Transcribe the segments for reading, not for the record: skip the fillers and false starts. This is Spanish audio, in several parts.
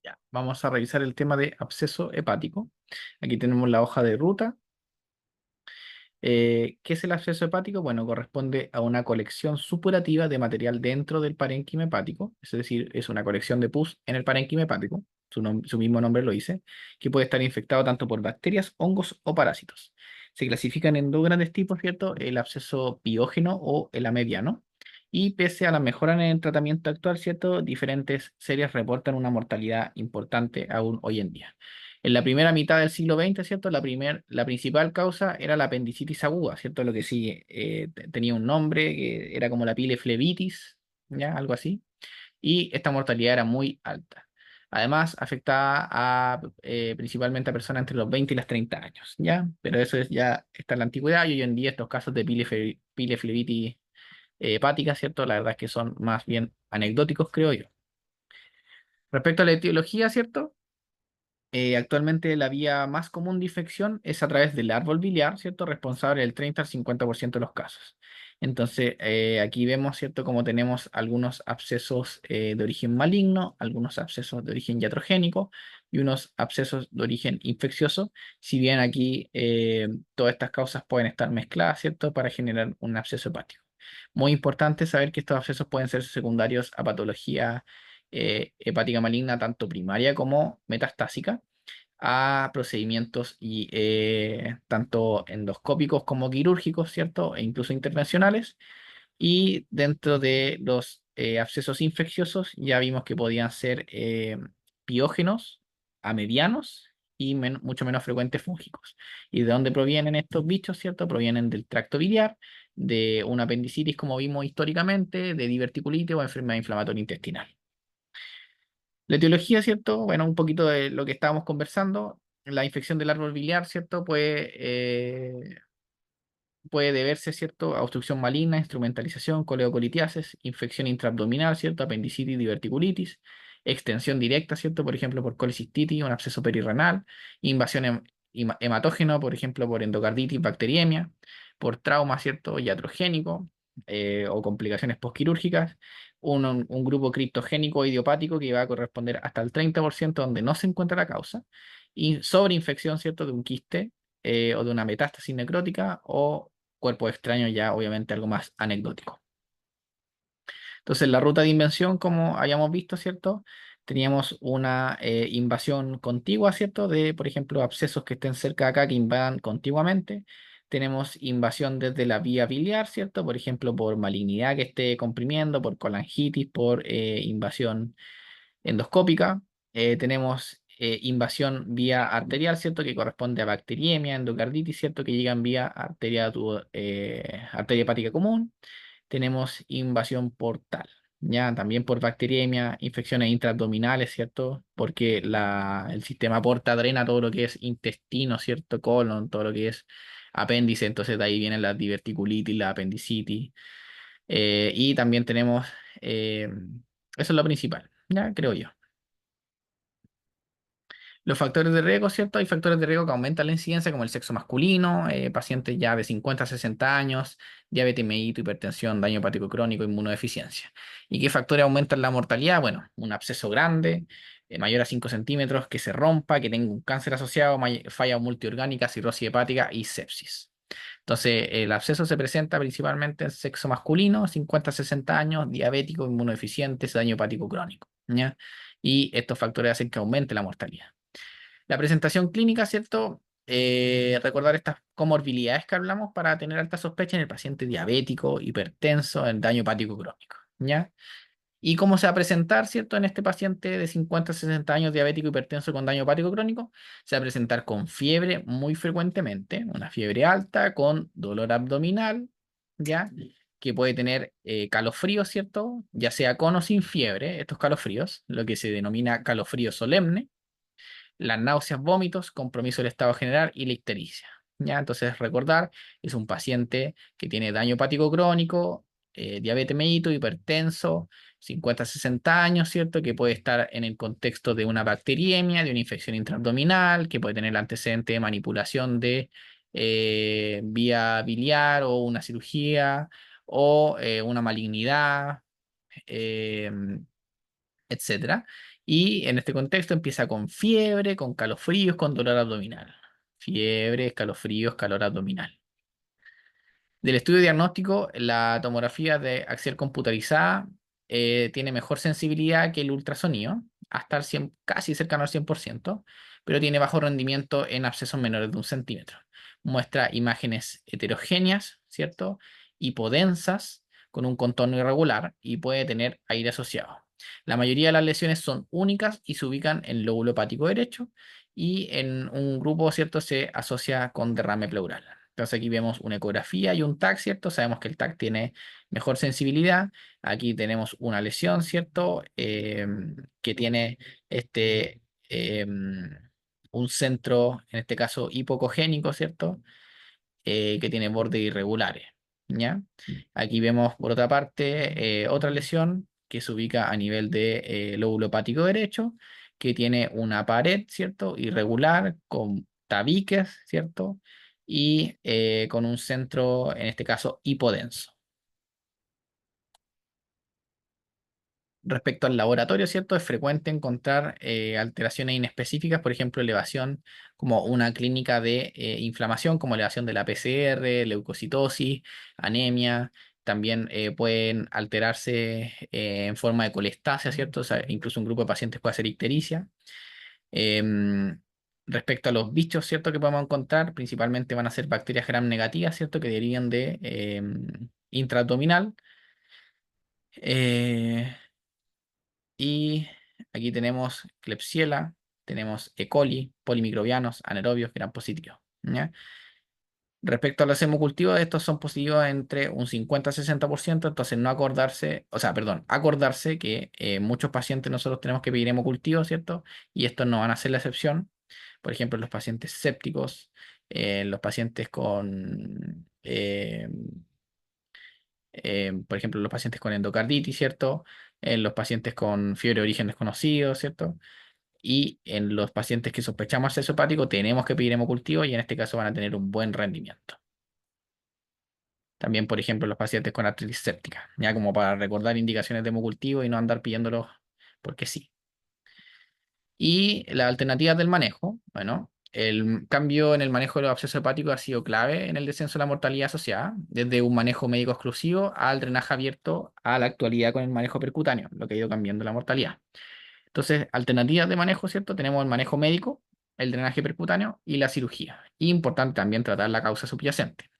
Ya, vamos a revisar el tema de absceso hepático. Aquí tenemos la hoja de ruta. ¿Qué es el absceso hepático? Bueno, corresponde a una colección supurativa de material dentro del parénquima hepático, es decir, es una colección de pus en el parénquima hepático, su mismo nombre lo dice, que puede estar infectado tanto por bacterias, hongos o parásitos. Se clasifican en dos grandes tipos, ¿cierto? El absceso piógeno o el amediano. Y pese a la mejora en el tratamiento actual, ¿cierto? Diferentes series reportan una mortalidad importante aún hoy en día. En la primera mitad del siglo XX, ¿cierto? La principal causa era la apendicitis aguda, ¿cierto? Lo que sí tenía un nombre, que era como la pileflebitis, ¿ya? Algo así. Y esta mortalidad era muy alta. Además, afectaba principalmente a personas entre los 20 y los 30 años, ¿ya? Pero eso ya está en la antigüedad y hoy en día estos casos de pileflebitis hepática, ¿cierto? La verdad es que son más bien anecdóticos, creo yo. Respecto a la etiología, ¿cierto? Actualmente la vía más común de infección es a través del árbol biliar, ¿cierto? Responsable del 30 al 50% de los casos. Entonces, aquí vemos, ¿cierto? Como tenemos algunos abscesos de origen maligno, algunos abscesos de origen iatrogénico y unos abscesos de origen infeccioso. Si bien aquí todas estas causas pueden estar mezcladas, ¿cierto? Para generar un absceso hepático. Muy importante saber que estos abscesos pueden ser secundarios a patología hepática maligna, tanto primaria como metastásica, a procedimientos tanto endoscópicos como quirúrgicos, ¿cierto? E incluso intervencionales. Y dentro de los abscesos infecciosos ya vimos que podían ser piógenos a medianos y mucho menos frecuentes fúngicos. ¿Y de dónde provienen estos bichos, cierto? Provienen del tracto biliar, de una apendicitis como vimos históricamente, de diverticulitis o enfermedad inflamatoria intestinal. La etiología, ¿cierto? Bueno, un poquito de lo que estábamos conversando. La infección del árbol biliar, ¿cierto? Puede deberse, ¿cierto? A obstrucción maligna, instrumentalización, coleocolitiasis, infección intraabdominal, ¿cierto? Apendicitis, diverticulitis, extensión directa, ¿cierto? Por ejemplo, por colicistitis, un absceso perirrenal, invasión hematógeno, por ejemplo, por endocarditis, bacteriemia, por trauma, ¿cierto? Iatrogénico, o complicaciones postquirúrgicas, un grupo criptogénico idiopático que va a corresponder hasta el 30% donde no se encuentra la causa, y sobreinfección, ¿cierto? De un quiste o de una metástasis necrótica o cuerpo extraño, ya obviamente algo más anecdótico. Entonces, la ruta de invasión, como habíamos visto, ¿cierto? Teníamos una invasión contigua, ¿cierto? De, por ejemplo, abscesos que estén cerca de acá, que invadan contiguamente. Tenemos invasión desde la vía biliar, ¿cierto? Por ejemplo, por malignidad que esté comprimiendo, por colangitis, por invasión endoscópica. Tenemos invasión vía arterial, ¿cierto? Que corresponde a bacteriemia, endocarditis, ¿cierto? Que llegan vía arteria hepática común. Tenemos invasión portal, ya también por bacteriemia, infecciones intraabdominales, ¿cierto? Porque el sistema porta drena todo lo que es intestino, ¿cierto? Colon, todo lo que es apéndice, entonces de ahí vienen la diverticulitis, la apendicitis. Y también tenemos, eso es lo principal, ya creo yo. Los factores de riesgo, ¿cierto? Hay factores de riesgo que aumentan la incidencia, como el sexo masculino, pacientes ya de 50 a 60 años, diabetes mellitus, hipertensión, daño hepático crónico, inmunodeficiencia. ¿Y qué factores aumentan la mortalidad? Bueno, un absceso grande, mayor a 5 centímetros, que se rompa, que tenga un cáncer asociado, falla multiorgánica, cirrosis hepática y sepsis. Entonces, el absceso se presenta principalmente en sexo masculino, 50 a 60 años, diabético, inmunodeficiente, daño hepático crónico, ¿ya? Y estos factores hacen que aumente la mortalidad. La presentación clínica, ¿cierto? Recordar estas comorbilidades que hablamos para tener alta sospecha en el paciente diabético, hipertenso, en daño hepático crónico, ¿ya? ¿Y cómo se va a presentar, cierto? En este paciente de 50 a 60 años diabético, hipertenso con daño hepático crónico, se va a presentar con fiebre muy frecuentemente, una fiebre alta, con dolor abdominal, ¿ya? Que puede tener calofríos, ¿cierto? Ya sea con o sin fiebre, estos calofríos, lo que se denomina calofrío solemne, las náuseas, vómitos, compromiso del estado general y la ictericia. ¿Ya? Entonces, recordar, es un paciente que tiene daño hepático crónico, diabetes mellitus, hipertenso, 50 a 60 años, ¿cierto? Que puede estar en el contexto de una bacteriemia, de una infección intraabdominal, que puede tener el antecedente de manipulación de vía biliar o una cirugía o una malignidad, eh, etcétera. Y en este contexto empieza con fiebre, con calofríos, con dolor abdominal. Fiebre, escalofríos, calor abdominal. Del estudio diagnóstico, la tomografía de axial computarizada tiene mejor sensibilidad que el ultrasonido, hasta el 100 casi cercano al 100%, pero tiene bajo rendimiento en abscesos menores de 1 centímetro. Muestra imágenes heterogéneas, ¿cierto? Hipodensas, con un contorno irregular y puede tener aire asociado. La mayoría de las lesiones son únicas y se ubican en el lóbulo hepático derecho y en un grupo, ¿cierto? Se asocia con derrame pleural. Entonces aquí vemos una ecografía y un TAC, ¿cierto? Sabemos que el TAC tiene mejor sensibilidad. Aquí tenemos una lesión, ¿cierto? Que tiene este, un centro, en este caso hipocogénico, ¿cierto? Que tiene bordes irregulares, ¿ya? Aquí vemos, por otra parte, otra lesión que se ubica a nivel de lóbulo hepático derecho, que tiene una pared, ¿cierto? Irregular, con tabiques, ¿cierto? Y con un centro, en este caso, hipodenso. Respecto al laboratorio, ¿cierto? Es frecuente encontrar alteraciones inespecíficas, por ejemplo, elevación como una clínica de inflamación, como elevación de la PCR, leucocitosis, anemia. También pueden alterarse en forma de colestasia, ¿cierto? O sea, incluso un grupo de pacientes puede hacer ictericia. Em, Respecto a los bichos, ¿cierto? Que podemos encontrar, principalmente van a ser bacterias gram negativas, ¿cierto? Que derivan de intraabdominal. Eh, Y aquí tenemos Klebsiella, tenemos E. coli, polimicrobianos, anaerobios, gram positivos, ¿ya? Respecto a los hemocultivos, estos son positivos entre un 50 a 60%, entonces no acordarse, o sea, perdón, acordarse que muchos pacientes nosotros tenemos que pedir hemocultivos, ¿cierto? Y estos no van a ser la excepción. Por ejemplo, los pacientes sépticos, los pacientes con por ejemplo, los pacientes con endocarditis, ¿cierto? En los pacientes con fiebre de origen desconocido, ¿cierto? Y en los pacientes que sospechamos acceso hepático tenemos que pedir hemocultivo y en este caso van a tener un buen rendimiento. También, por ejemplo, los pacientes con artritis séptica, ya como para recordar indicaciones de hemocultivo y no andar pidiéndolos porque sí. Y las alternativas del manejo, bueno, el cambio en el manejo de los abscesos hepáticos ha sido clave en el descenso de la mortalidad asociada, desde un manejo médico exclusivo al drenaje abierto a la actualidad con el manejo percutáneo, lo que ha ido cambiando la mortalidad. Entonces, alternativas de manejo, ¿cierto? Tenemos el manejo médico, el drenaje percutáneo y la cirugía. Y importante también tratar la causa subyacente.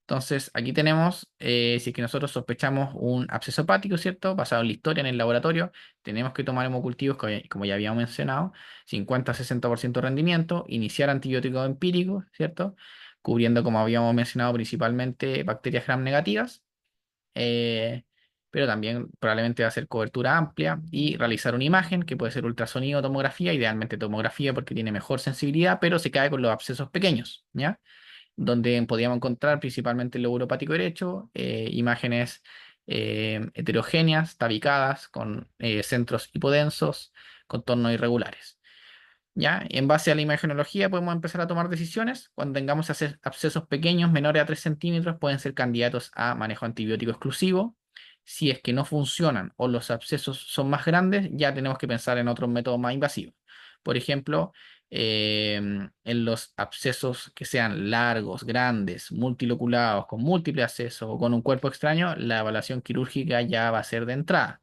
Entonces, aquí tenemos, si es que nosotros sospechamos un absceso hepático, ¿cierto? Basado en la historia en el laboratorio, tenemos que tomar hemocultivos, como ya habíamos mencionado, 50 a 60% de rendimiento, iniciar antibióticos empíricos, ¿cierto? Cubriendo, como habíamos mencionado, principalmente bacterias gram negativas, eh, pero también probablemente va a ser cobertura amplia y realizar una imagen que puede ser ultrasonido o tomografía, idealmente tomografía porque tiene mejor sensibilidad, pero se cae con los abscesos pequeños, ¿ya? Donde podíamos encontrar principalmente el lóbulo hepático derecho, imágenes heterogéneas, tabicadas, con centros hipodensos, contornos irregulares. ¿Ya? En base a la imagenología podemos empezar a tomar decisiones. Cuando tengamos abscesos pequeños, menores a 3 centímetros, pueden ser candidatos a manejo antibiótico exclusivo. Si es que no funcionan o los abscesos son más grandes, ya tenemos que pensar en otros métodos más invasivos. Por ejemplo, en los abscesos que sean largos, grandes, multiloculados, con múltiples abscesos o con un cuerpo extraño, la evaluación quirúrgica ya va a ser de entrada.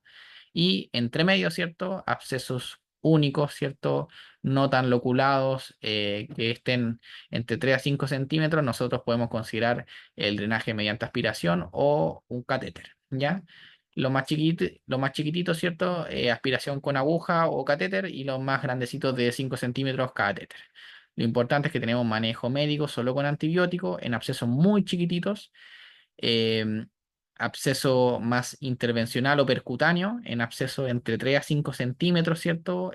Y entre medio, ¿cierto? Abscesos únicos, ¿cierto? No tan loculados, que estén entre 3 a 5 centímetros, nosotros podemos considerar el drenaje mediante aspiración o un catéter, ¿ya? Lo más chiquitito, ¿cierto? Aspiración con aguja o catéter y los más grandecitos de 5 centímetros catéter. Lo importante es que tenemos manejo médico solo con antibiótico en abscesos muy chiquititos, em, absceso más intervencional o percutáneo, en absceso entre 3 a 5 centímetros, ¿cierto?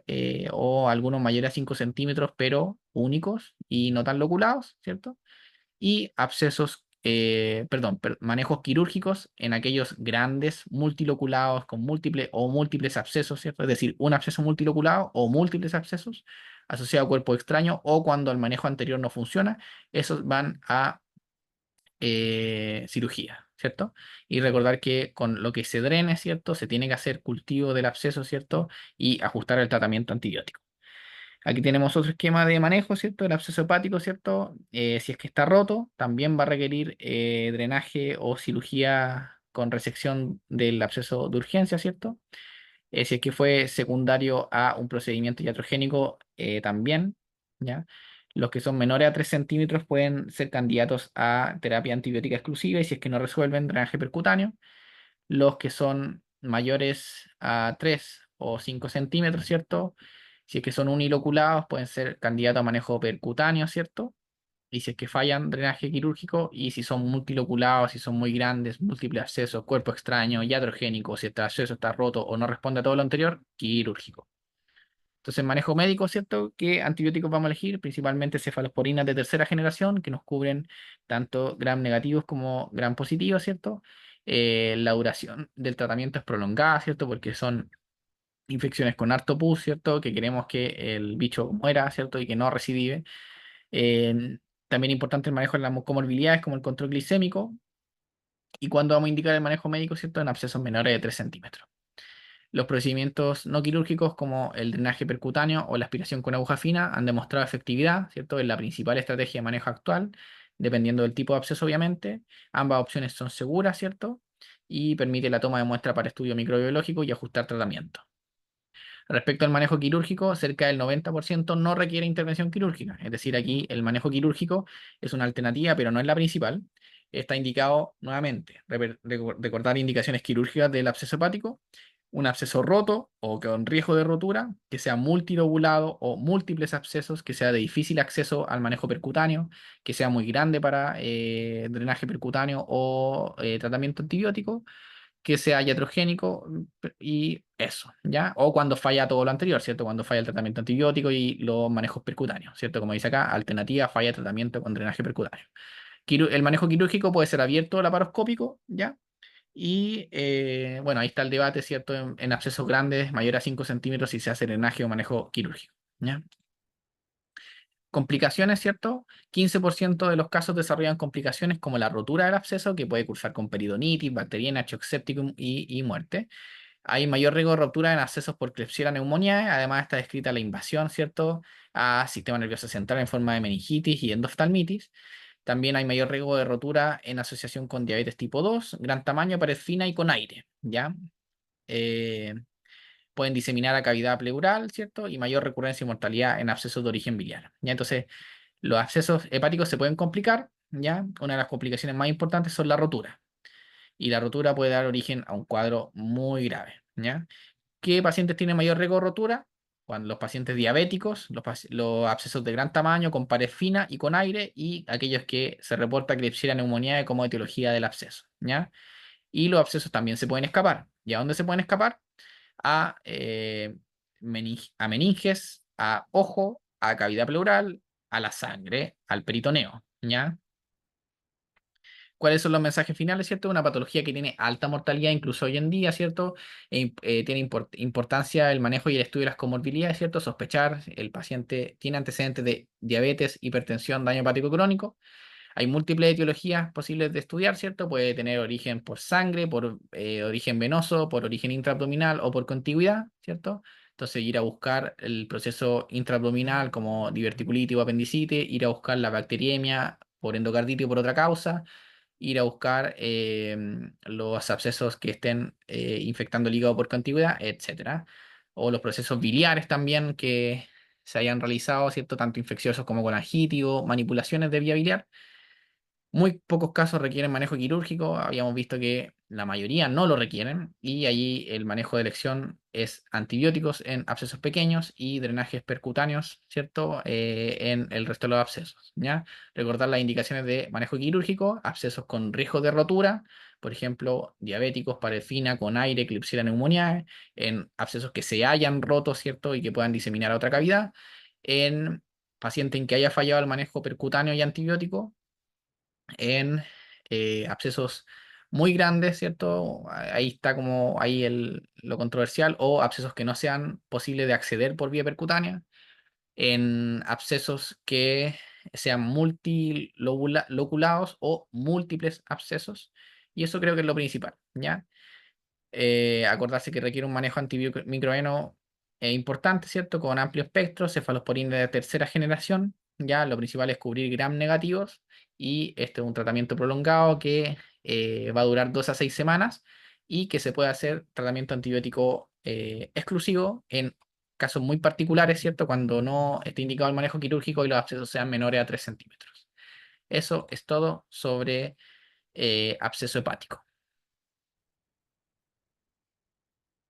O algunos mayores a 5 centímetros, pero únicos y no tan loculados, ¿cierto? Y abscesos, perdón, manejos quirúrgicos en aquellos grandes multiloculados con múltiples o múltiples abscesos, ¿cierto? Es decir, un absceso multiloculado o múltiples abscesos asociado a cuerpo extraño o cuando el manejo anterior no funciona, esos van a cirugía. ¿cierto? Y recordar que con lo que se drene, ¿cierto? Se tiene que hacer cultivo del absceso, ¿cierto? Y ajustar el tratamiento antibiótico. Aquí tenemos otro esquema de manejo, ¿cierto? El absceso hepático, ¿cierto? Si es que está roto, también va a requerir drenaje o cirugía con resección del absceso de urgencia, ¿cierto? Si es que fue secundario a un procedimiento iatrogénico, también, ¿ya? Los que son menores a 3 centímetros pueden ser candidatos a terapia antibiótica exclusiva y si es que no resuelven, drenaje percutáneo. Los que son mayores a 3 o 5 centímetros, ¿cierto? Si es que son uniloculados, pueden ser candidatos a manejo percutáneo, ¿cierto? Y si es que fallan, drenaje quirúrgico. Y si son multiloculados, si son muy grandes, múltiples abscesos, cuerpo extraño, iatrogénico, si este absceso está roto o no responde a todo lo anterior, quirúrgico. Entonces, manejo médico, ¿cierto? ¿Qué antibióticos vamos a elegir? Principalmente cefalosporinas de tercera generación, que nos cubren tanto gram negativos como gram positivos, ¿cierto? La duración del tratamiento es prolongada, ¿cierto? Porque son infecciones con harto pus, ¿cierto? Que queremos que el bicho muera, ¿cierto? Y que no recidive. Eh, También importante el manejo de las comorbilidades, como el control glicémico. Y cuando vamos a indicar el manejo médico, ¿cierto? En abscesos menores de 3 centímetros. Los procedimientos no quirúrgicos como el drenaje percutáneo o la aspiración con aguja fina han demostrado efectividad, ¿cierto? Es la principal estrategia de manejo actual, dependiendo del tipo de absceso, obviamente. Ambas opciones son seguras, ¿cierto? Y permite la toma de muestra para estudio microbiológico y ajustar tratamiento. Respecto al manejo quirúrgico, cerca del 90% no requiere intervención quirúrgica. Es decir, aquí el manejo quirúrgico es una alternativa, pero no es la principal. Está indicado nuevamente, recordar indicaciones quirúrgicas del absceso hepático, un absceso roto o con riesgo de rotura, que sea multilobulado o múltiples abscesos, que sea de difícil acceso al manejo percutáneo, que sea muy grande para drenaje percutáneo o tratamiento antibiótico, que sea iatrogénico y eso, ¿ya? O cuando falla todo lo anterior, ¿cierto? Cuando falla el tratamiento antibiótico y los manejos percutáneos, ¿cierto? Como dice acá, alternativa, falla tratamiento con drenaje percutáneo. El manejo quirúrgico puede ser abierto o laparoscópico, ¿ya? Y bueno, ahí está el debate, ¿cierto? En abscesos grandes, mayor a 5 centímetros, si se hace drenaje o manejo quirúrgico, ¿ya? Complicaciones, ¿cierto? 15% de los casos desarrollan complicaciones como la rotura del absceso, que puede cursar con peritonitis, bacteriana, shock séptico y muerte. Hay mayor riesgo de ruptura en abscesos por Klebsiella pneumoniae. Además, está descrita la invasión, ¿cierto?, a sistema nervioso central en forma de meningitis y endoftalmitis. También hay mayor riesgo de rotura en asociación con diabetes tipo 2, gran tamaño, pared fina y con aire, ¿ya? Eh, Pueden diseminar a cavidad pleural, ¿cierto? Y mayor recurrencia y mortalidad en abscesos de origen biliar, ¿ya? Entonces, los abscesos hepáticos se pueden complicar, ¿ya? Una de las complicaciones más importantes son la rotura. Y la rotura puede dar origen a un cuadro muy grave, ¿ya? ¿Qué pacientes tienen mayor riesgo de rotura? Cuando los pacientes diabéticos, los abscesos de gran tamaño, con pared fina y con aire, y aquellos que se reporta Klebsiella pneumoniae como etiología del absceso, ¿ya? Y los abscesos también se pueden escapar. ¿Y a dónde se pueden escapar? A, a meninges, a ojo, a cavidad pleural, a la sangre, al peritoneo, ¿ya? ¿Cuáles son los mensajes finales, cierto? Una patología que tiene alta mortalidad, incluso hoy en día, ¿cierto? Tiene importancia el manejo y el estudio de las comorbilidades, ¿cierto? Sospechar, el paciente tiene antecedentes de diabetes, hipertensión, daño hepático crónico. Hay múltiples etiologías posibles de estudiar, ¿cierto? Puede tener origen por sangre, por origen venoso, por origen intraabdominal o por contigüidad, ¿cierto? Entonces, ir a buscar el proceso intraabdominal como diverticulitis o apendicitis, ir a buscar la bacteriemia por endocarditis o por otra causa, ir a buscar los abscesos que estén infectando el hígado por contigüidad, etcétera. O los procesos biliares también que se hayan realizado, ¿cierto? Tanto infecciosos como con angítio, manipulaciones de vía biliar. Muy pocos casos requieren manejo quirúrgico, habíamos visto que la mayoría no lo requieren y allí el manejo de elección es antibióticos en abscesos pequeños y drenajes percutáneos, ¿cierto? En el resto de los abscesos, ¿ya? Recordar las indicaciones de manejo quirúrgico, abscesos con riesgo de rotura, por ejemplo, diabéticos, pared fina, con aire, Klebsiella pneumoniae, en abscesos que se hayan roto, ¿cierto? Y que puedan diseminar a otra cavidad, en paciente en que haya fallado el manejo percutáneo y antibiótico, en abscesos muy grandes, ¿cierto? Ahí está como ahí lo controversial, o abscesos que no sean posibles de acceder por vía percutánea, en abscesos que sean multiloculados o múltiples abscesos, Y eso creo que es lo principal, ¿ya? Acordarse que requiere un manejo antimicrobiano importante, ¿cierto? Con amplio espectro, cefalosporina de tercera generación, ya lo principal es cubrir gram negativos y este es un tratamiento prolongado que va a durar 2 a 6 semanas y que se puede hacer tratamiento antibiótico exclusivo en casos muy particulares, ¿cierto? Cuando no esté indicado el manejo quirúrgico y los abscesos sean menores a 3 centímetros. Eso es todo sobre absceso hepático.